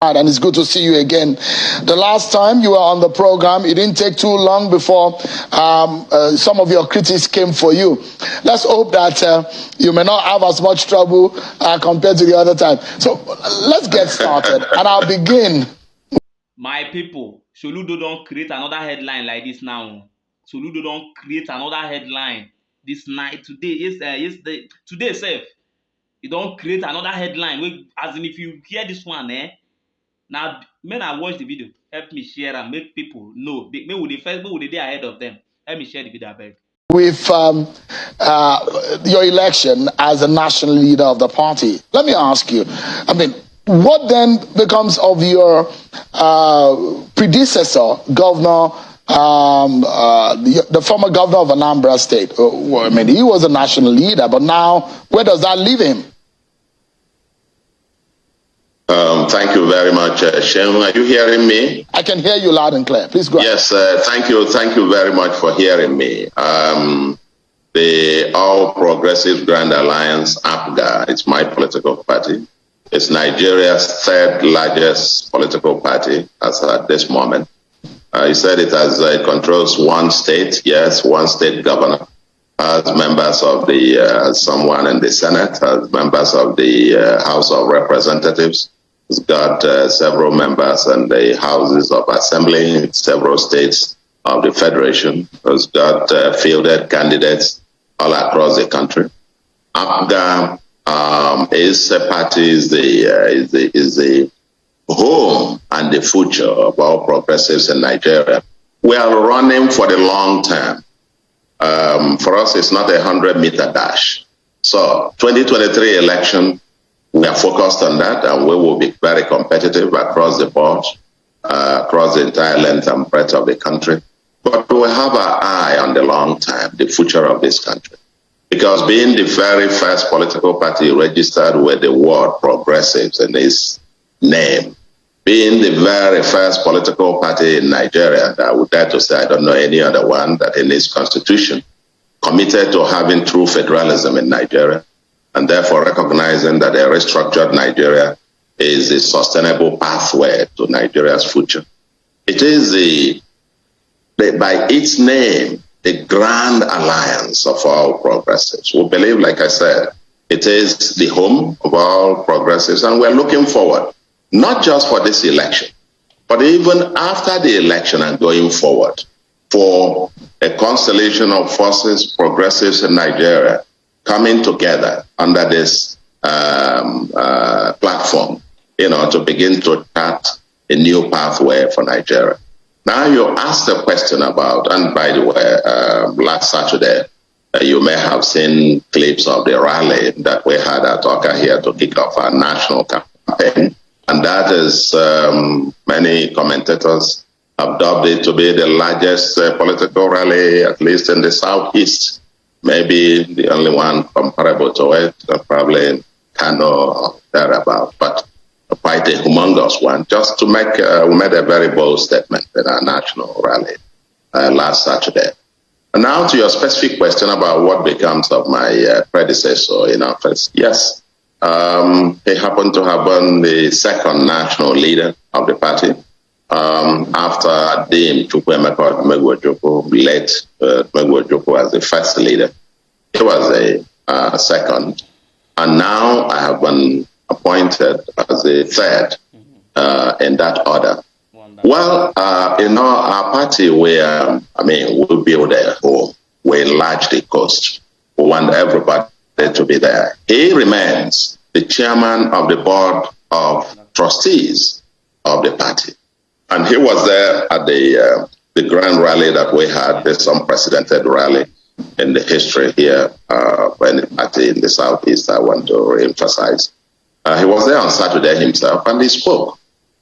And it's good to see you again. The last time you were on the program, it didn't take too long before some of your critics came for you. Let's hope that you may not have as much trouble compared to the other time. So let's get started, and I'll begin. My people, Soludo don't create another headline like this now. Soludo don't create another headline this night today. Yesterday, today, sef. You don't create another headline. As in, if you hear this one, now when I watch the video, help me share and make people know. Maybe we the day ahead of them. Help me share the video, I beg. With your election as a national leader of the party, let me ask you, what then becomes of your predecessor, Governor, the former governor of Anambra State? He was a national leader, but now where does that leave him? Thank you very much, Shem. Are you hearing me? I can hear you loud and clear. Please go ahead. Yes, thank you. Thank you very much for hearing me. The All Progressive Grand Alliance, APGA, it's my political party. It's Nigeria's third largest political party as at this moment. You said it controls one state, yes, one state governor, as members of the, someone in the Senate, as members of the House of Representatives. It's got several members in the Houses of Assembly in several states of the Federation. It's got fielded candidates all across the country. APGA is a party, is the home and the future of all progressives in Nigeria. We are running for the long term. For us, it's not a 100-meter dash. So 2023 election, we are focused on that, and we will be very competitive across the board, across the entire length and breadth of the country. But we have our eye on the long term, the future of this country. Because being the very first political party registered with the word progressives in its name, being the very first political party in Nigeria, I would dare to say I don't know any other one that in its constitution committed to having true federalism in Nigeria, and therefore recognizing that a restructured Nigeria is a sustainable pathway to Nigeria's future. It is by its name, the Grand Alliance of all progressives. We believe, like I said, it is the home of all progressives, and we're looking forward, not just for this election, but even after the election and going forward, for a constellation of forces, progressives in Nigeria, coming together under this platform, to begin to chart a new pathway for Nigeria. Now you asked a question about, and by the way, last Saturday, you may have seen clips of the rally that we had at Oka here to kick off our national campaign. And that is, many commentators have dubbed it to be the largest political rally, at least in the Southeast. Maybe the only one comparable to it, probably Kano or thereabout, but quite a humongous one. Just to make, we made a very bold statement in our national rally last Saturday. And now to your specific question about what becomes of my predecessor in office. Yes, he happened to have been the second national leader of the party. After Dim Chukwuemeka Megwojoko, late Megwojoko as the first leader, he was a second, and now I have been appointed as the third in that order. Wonderful. Well, our party, we build a home, we enlarge the coast, we want everybody to be there. He remains the chairman of the board of trustees of the party. And he was there at the grand rally that we had, this unprecedented rally in the history here when the party in the Southeast, I want to re-emphasize. He was there on Saturday himself, and he spoke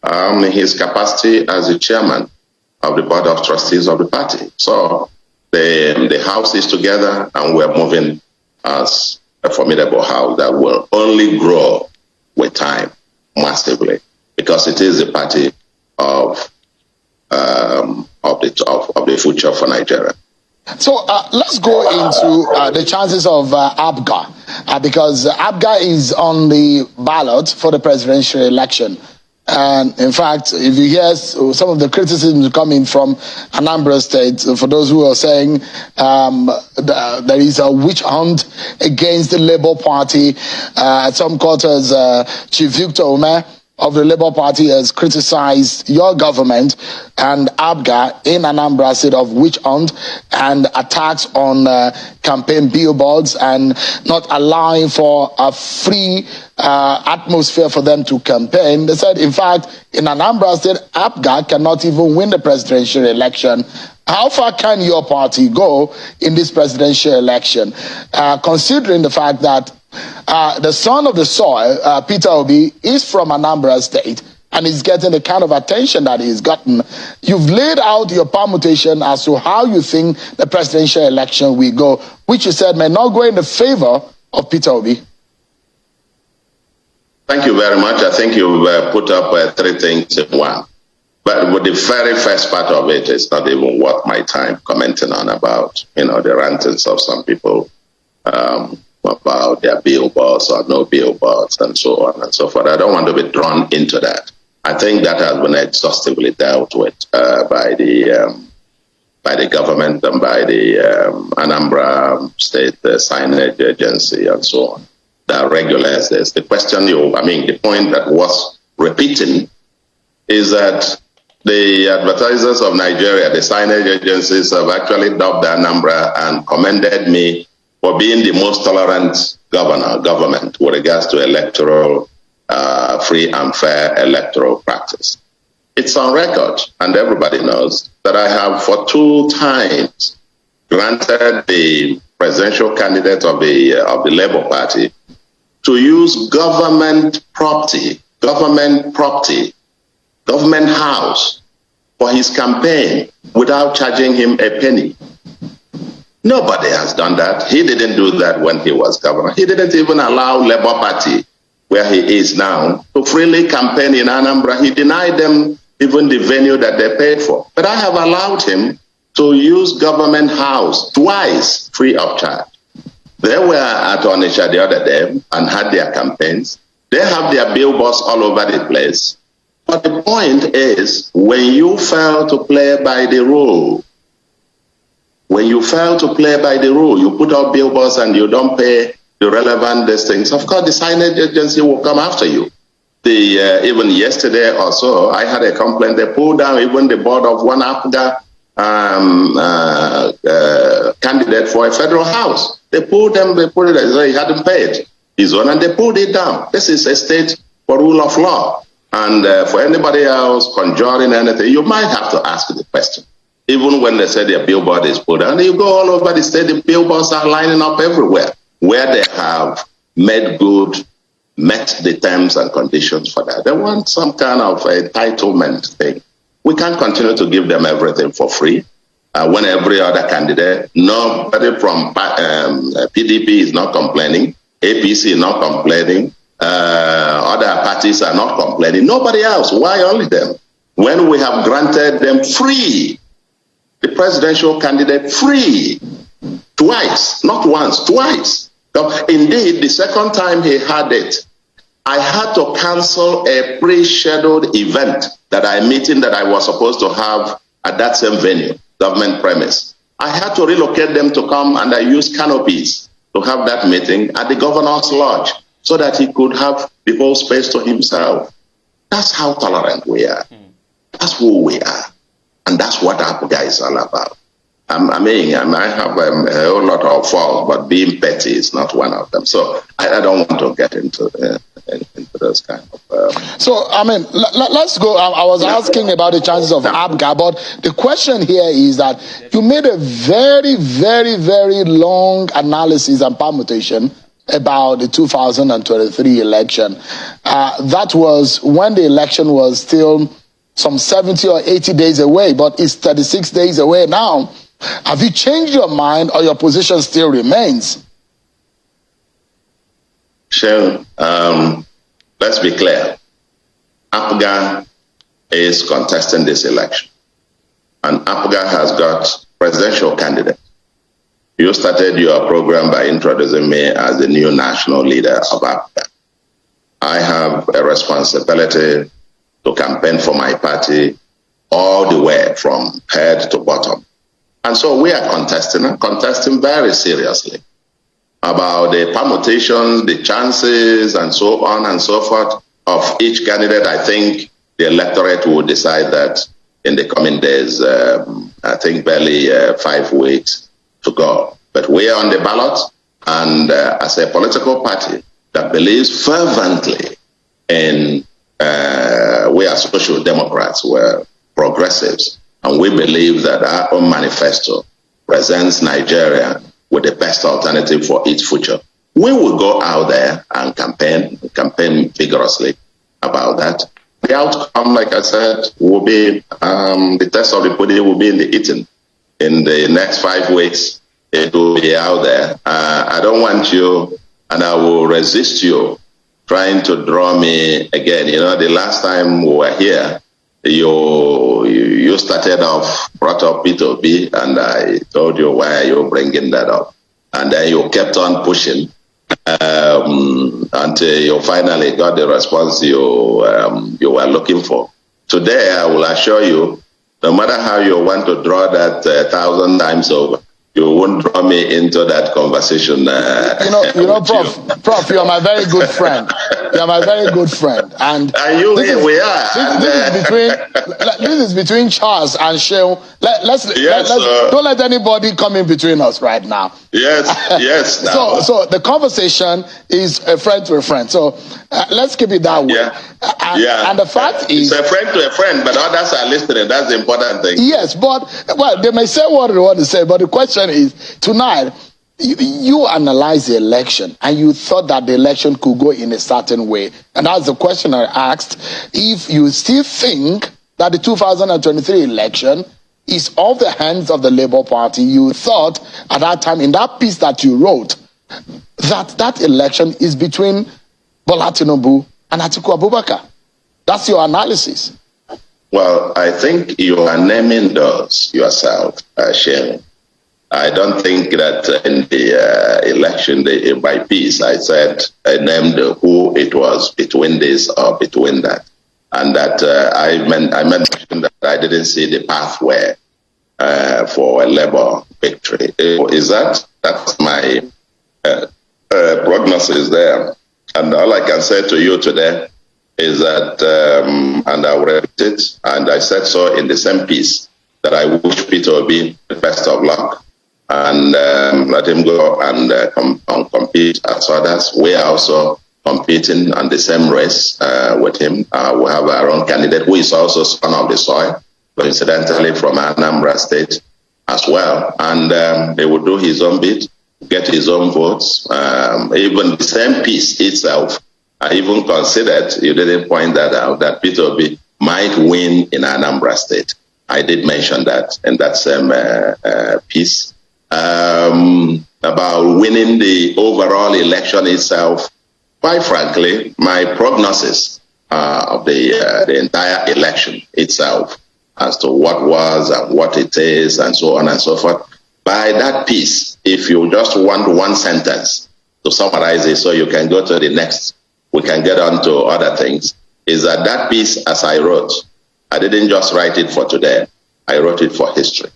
in his capacity as the chairman of the board of trustees of the party. So the house is together, and we're moving as a formidable house that will only grow with time massively, because it is the party of the future for Nigeria. So let's go into the chances of APGA, because APGA is on the ballot for the presidential election. And in fact, if you hear some of the criticisms coming from Anambra State, for those who are saying there is a witch hunt against the Labour Party, at some quarters, Chief Victor Ume of the Labour Party has criticized your government and ABGA in Anambra State of witch hunt and attacks on campaign billboards and not allowing for a free atmosphere for them to campaign. They said, in fact, in Anambra State, ABGA cannot even win the presidential election. How far can your party go in this presidential election, considering the fact that the son of the soil, Peter Obi, is from Anambra State and is getting the kind of attention that he's gotten? You've laid out your permutation as to how you think the presidential election will go, which you said may not go in the favor of Peter Obi. Thank you very much. I think you've put up three things in one. But with the very first part of it, it's not even worth my time commenting on about, the rantings of some people about their billboards or no billboards and so on and so forth. I don't want to be drawn into that. I think that has been exhaustively dealt with by the government and by the Anambra State signage agency and so on. That regulates this. The point that was repeating is that the advertisers of Nigeria, the signage agencies, have actually dubbed Anambra and commended me for being the most tolerant government with regards to electoral, free and fair electoral practice. It's on record, and everybody knows that I have for 2 times granted the presidential candidate of the Labour Party to use government property, government house for his campaign without charging him a penny. Nobody has done that. He didn't do that when he was governor. He didn't even allow Labour Party, where he is now, to freely campaign in Anambra. He denied them even the venue that they paid for. But I have allowed him to use government house twice free of charge. They were at Onitsha the other day and had their campaigns. They have their billboards all over the place. But the point is, when you fail to play by the rule, you put out billboards and you don't pay the relevant things, of course the signage agency will come after you. Even yesterday or so, I had a complaint. They pulled down even the board of one APGA candidate for a federal house. They pulled it, so he hadn't paid his own, and they pulled it down. This is a state for rule of law. And for anybody else conjuring anything, you might have to ask the question. Even when they say their billboard is pulled down, you go all over the state, the billboards are lining up everywhere where they have met the terms and conditions for that. They want some kind of entitlement thing. We can't continue to give them everything for free. When every other candidate, nobody from PDP is not complaining, APC is not complaining, other parties are not complaining. Nobody else. Why only them? When we have granted them free, the presidential candidate free, twice, not once, twice. So indeed, the second time he had it, I had to cancel a pre-scheduled event meeting that I was supposed to have at that same venue, government premise. I had to relocate them to come, and I used canopies to have that meeting at the governor's lodge so that he could have the whole space to himself. That's how tolerant we are. That's who we are. And that's what APGA is all about. I have a whole lot of faults, but being petty is not one of them. So I don't want to get into those kind of... let's go. I was asking about the chances of APGA, but the question here is that you made a very, very, very long analysis and permutation about the 2023 election. That was when the election was still some 70 or 80 days away, but it's 36 days away now. Have you changed your mind, or your position still remains? Sure. Let's be clear. APGA is contesting this election, and APGA has got presidential candidate. You started your program by introducing me as the new national leader of APGA. I have a responsibility to campaign for my party all the way from head to bottom. And so we are contesting very seriously about the permutations, the chances, and so on and so forth of each candidate. I think the electorate will decide that in the coming days. I think barely 5 weeks to go. But we are on the ballot, and as a political party that believes fervently in, we are social democrats, we're progressives, and we believe that our own manifesto presents Nigeria with the best alternative for its future. We will go out there and campaign vigorously about that. The outcome, like I said, will be the test of the pudding will be in the eating. In the next 5 weeks, it will be out there. I don't want you, and I will resist you trying to draw me again. You know, the last time we were here, you started off, brought up P2B, and I told you, why are you bringing that up? And then you kept on pushing until you finally got the response you were looking for. Today, I will assure you, no matter how you want to draw that 1,000 times over, you won't draw me into that conversation. Prof, you are my very good friend. You are my very good friend, and we are. This is between Charles and Sheil. Don't let anybody come in between us right now. Yes. So the conversation is a friend to a friend. So let's keep it that way. Yeah. And the fact is, it's a friend to a friend, but others are listening. That's the important thing. Yes, but they may say what they want to say, but the question is, tonight, you analyzed the election and you thought that the election could go in a certain way. And that's the question I asked. If you still think that the 2023 election is off the hands of the Labour Party, you thought at that time in that piece that you wrote that election is between Bola Tinubu and Atiku Abubakar. That's your analysis. Well, I think you are naming those yourself, Shane. I don't think that in the election, by piece, I named who it was between this or between that. And that I mentioned that I didn't see the pathway for a Labour victory. That's my prognosis there. And all I can say to you today is that, and I will repeat it, and I said so in the same piece, that I wish Peter Obi the best of luck and let him go and compete as others. We are also competing on the same race with him. We have our own candidate who is also son of the soil, coincidentally from Anambra State as well. And he will do his own bit, get his own votes. Even the same piece itself, I even considered, you didn't point that out, that Peter Obi might win in Anambra State. I did mention that in that same piece. About winning the overall election itself, quite frankly, my prognosis of the entire election itself as to what was and what it is and so on and so forth, by that piece, if you just want one sentence to summarize it so you can go to the next, we can get on to other things, is that piece, as I wrote, I didn't just write it for today, I wrote it for history.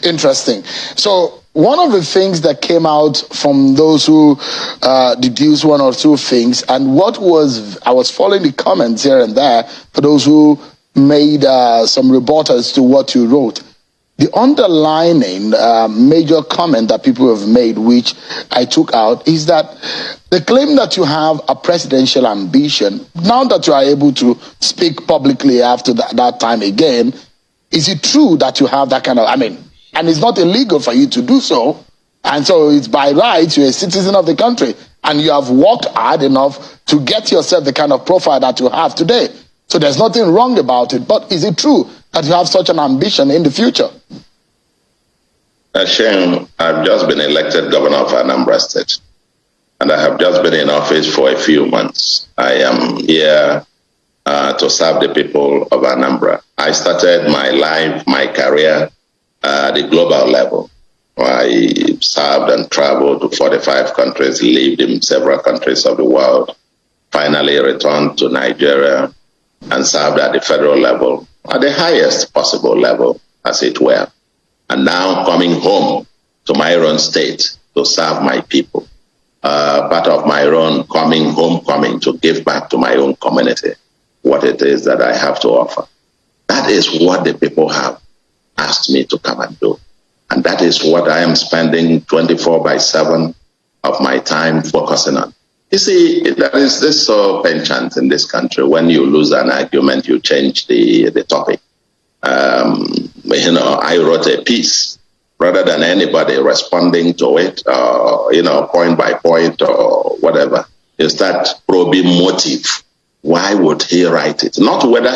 Interesting. So one of the things that came out from those who deduced one or two things, and I was following the comments here and there for those who made some rebuttals to what you wrote. The underlining major comment that people have made, which I took out, is that the claim that you have a presidential ambition, now that you are able to speak publicly after that time again, is it true that you have that kind of, and it's not illegal for you to do so, and so it's by right, you're a citizen of the country, and you have worked hard enough to get yourself the kind of profile that you have today. So there's nothing wrong about it, but is it true that you have such an ambition in the future? Shane, I've just been elected governor of Anambra State, and I have just been in office for a few months. I am here to serve the people of Anambra. I started my life, my career at the global level. I served and traveled to 45 countries, lived in several countries of the world, finally returned to Nigeria and served at the federal level, at the highest possible level, as it were. And now coming home to my own state to serve my people. Part of my own homecoming to give back to my own community what it is that I have to offer. That is what the people have asked me to come and do. And that is what I am spending 24/7 of my time focusing on. You see, there is this penchant in this country. When you lose an argument, you change the topic. I wrote a piece. Rather than anybody responding to it, point by point or whatever, you start probing motive. Why would he write it? Not whether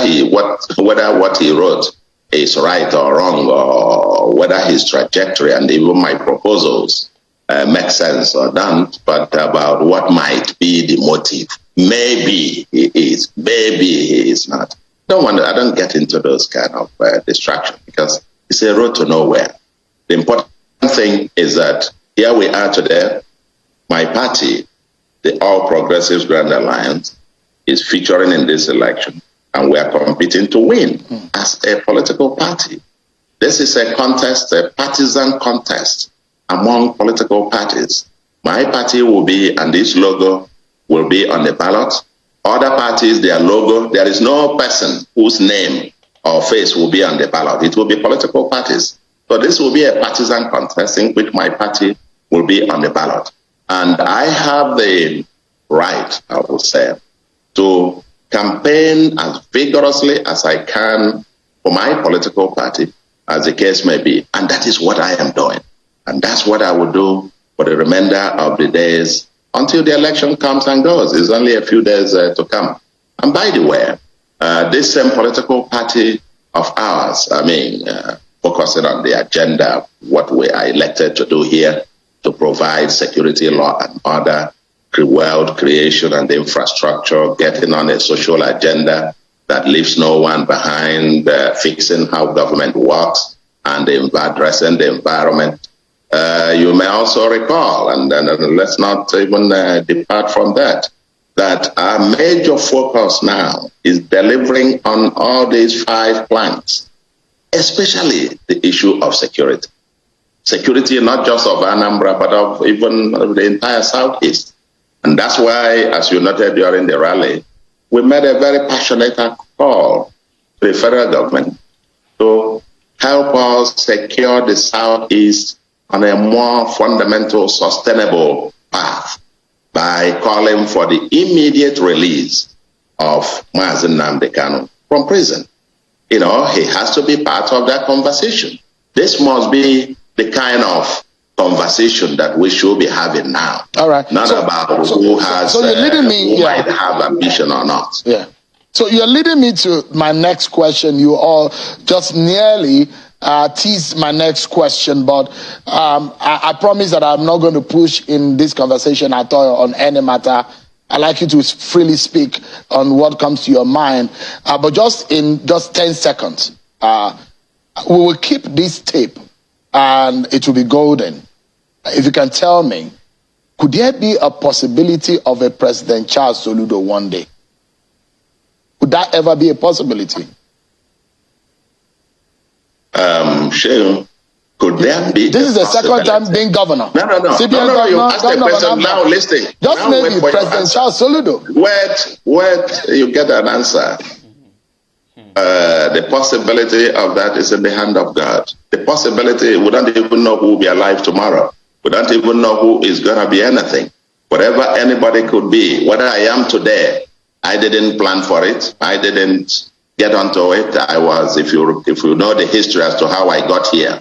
what he wrote is right or wrong, or whether his trajectory and even my proposals make sense or don't, but about what might be the motive. Maybe he is, maybe he is not. I don't get into those kind of distractions, because it's a road to nowhere. The important thing is that here we are today. My party, the All Progressives Grand Alliance, is featuring in this election, and we are competing to win as a political party. This is a contest, a partisan contest among political parties. My party will be, and this logo will be on the ballot. Other parties, their logo, there is no person whose name or face will be on the ballot. It will be political parties. So this will be a partisan contest in which my party will be on the ballot. And I have the right, I would say, to campaign as vigorously as I can for my political party, as the case may be. And that is what I am doing. And that's what I will do for the remainder of the days until the election comes and goes. It's only a few days to come. And by the way, this same political party of ours, focusing on the agenda, what we are elected to do here, to provide security, law and order, wealth creation and infrastructure, getting on a social agenda that leaves no one behind, fixing how government works and addressing the environment. You may also recall, and let's not even depart from that our major focus now is delivering on all these 5 plans, especially the issue of security. Security not just of Anambra, but of even the entire Southeast. And that's why, as you noted during the rally, we made a very passionate call to the federal government to help us secure the Southeast on a more fundamental, sustainable path by calling for the immediate release of Mazen Nnamdi Kanu from prison. He has to be part of that conversation. This must be the kind of conversation that we should be having now. All right. Not about who might have ambition or not. Yeah. So you're leading me to my next question. You all just nearly teased my next question, but I promise that I'm not going to push in this conversation at all on any matter. I'd like you to freely speak on what comes to your mind. But just in 10 seconds, we will keep this tape and it will be golden. If you can tell me, could there be a possibility of a President Charles Soludo one day? Would that ever be a possibility? Shehu, could there be? This is the second time being governor. No. You asked the question now. Listen. Just now maybe President Charles Soludo. Wait, you get an answer. The possibility of that is in the hand of God. The possibility, we don't even know who will be alive tomorrow. We don't even know who is going to be anything. Whatever anybody could be, whether I am today, I didn't plan for it. I didn't get onto it. I was, if you know the history as to how I got here,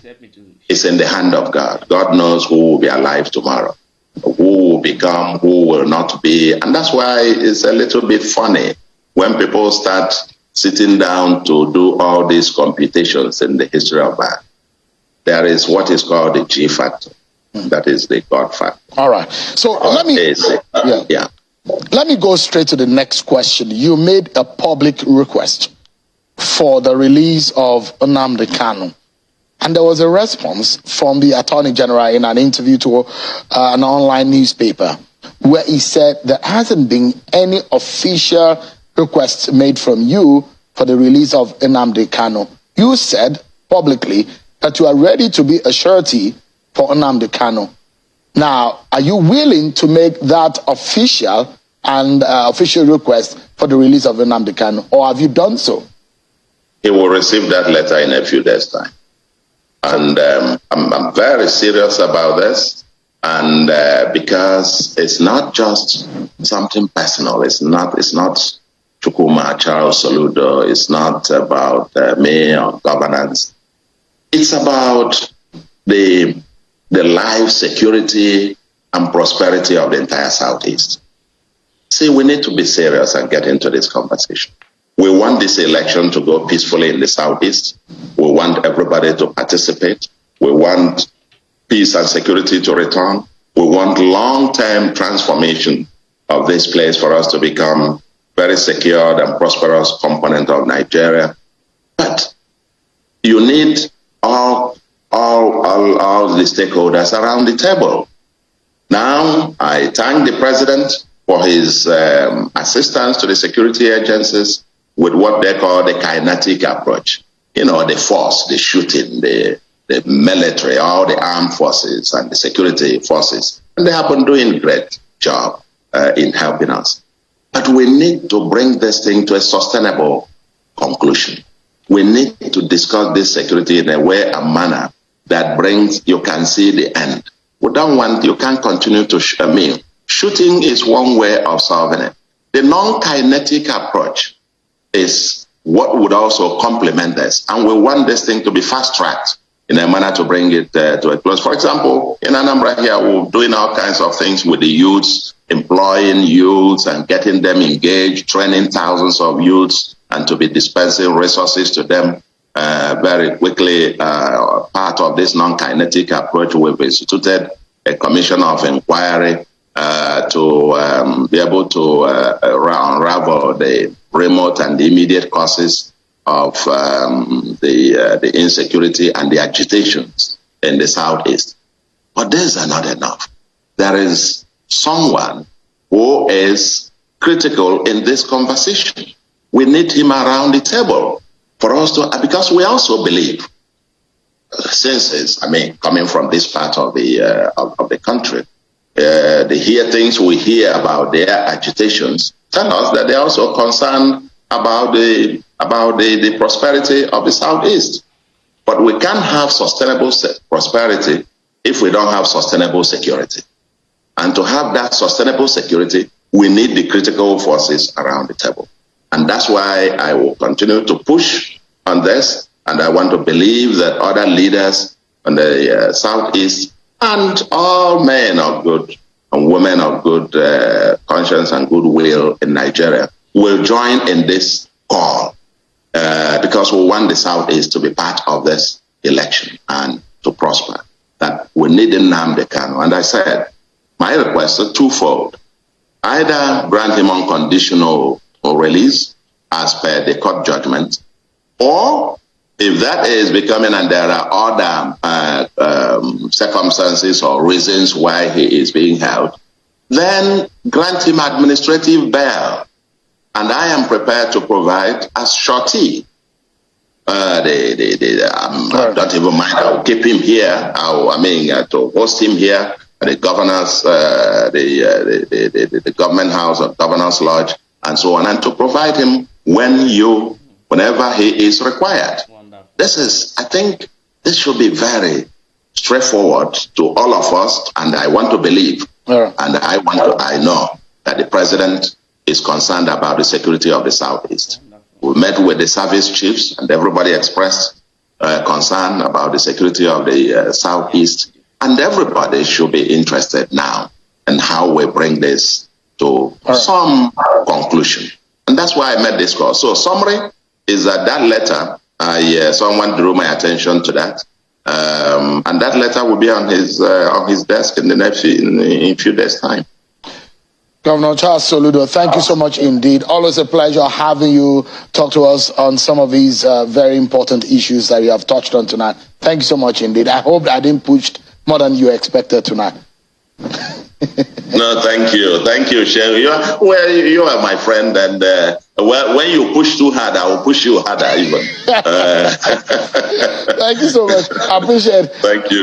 it's in the hand of God. God knows who will be alive tomorrow, who will become, who will not be. And that's why it's a little bit funny when people start sitting down to do all these computations in the history of man. There is what is called the G factor. That is the God factor. All right. So let me go straight to the next question. You made a public request for the release of Nnamdi Kanu, and there was a response from the Attorney General in an interview to an online newspaper where he said there hasn't been any official request made from you for the release of Nnamdi Kanu. You said publicly that you are ready to be a surety for Nnamdi Kanu. Now, are you willing to make that official and official request for the release of Nnamdi Kanu, or have you done so? He will receive that letter in a few days' time. And I'm very serious about this. And because it's not just something personal, it's not Chukuma, Charles Soludo, it's not about me or governance. It's about the life, security, and prosperity of the entire Southeast. See, we need to be serious and get into this conversation. We want this election to go peacefully in the Southeast. We want everybody to participate. We want peace and security to return. We want long-term transformation of this place for us to become very secured and prosperous component of Nigeria. But you need all the stakeholders around the table. Now, I thank the president for his assistance to the security agencies with what they call the kinetic approach. You know, the force, the shooting, the military, all the armed forces and the security forces. And they have been doing a great job in helping us. But we need to bring this thing to a sustainable conclusion. We need to discuss this security in a way and manner that brings, you can see the end. We don't want, you can't continue to shooting is one way of solving it. The non-kinetic approach is what would also complement this. And we want this thing to be fast-tracked in a manner to bring it to a close. For example, in Anambra here, we're doing all kinds of things with the youths, employing youths and getting them engaged, training thousands of youths, and to be dispensing resources to them very quickly. Part of this non-kinetic approach, we've instituted a commission of inquiry to be able to unravel the remote and the immediate causes of the insecurity and the agitations in the Southeast. But these are not enough. There is someone who is critical in this conversation. We need him around the table for us to, because we also believe, since it's, coming from this part of the country, the things we hear about their agitations tell us that they're also concerned about the prosperity of the Southeast. But we can't have sustainable prosperity if we don't have sustainable security. And to have that sustainable security, we need the critical forces around the table. And that's why I will continue to push on this. And I want to believe that other leaders on the Southeast and all men of good and women of good conscience and goodwill in Nigeria will join in this call because we want the Southeast to be part of this election and to prosper. That we need Nnamdi Kanu. And I said, my request is twofold. Either grant him unconditional release as per the court judgment, or if that is becoming and there are other circumstances or reasons why he is being held, then grant him administrative bail. And I am prepared to provide as surety. I don't even mind. I'll keep him here. To host him here at the governor's, the government house or governor's lodge, and so on, and to provide him whenever he is required. Wonderful. I think this should be very straightforward to all of us, and I want to believe, and I know that the president is concerned about the security of the Southeast. We met with the service chiefs, and everybody expressed concern about the security of the Southeast, and everybody should be interested now in how we bring this to some conclusion. And that's why I made this call. So summary is that letter, someone drew my attention to that, and that letter will be on his desk in a few days' time. Governor Charles Soludo, thank you so much indeed. Always a pleasure having you talk to us on some of these very important issues that you have touched on tonight. Thank you so much indeed. I hope I didn't push more than you expected tonight. No, thank you, Shehu. You are my friend, and when you push too hard, I will push you harder even. Thank you so much. I appreciate it. Thank you.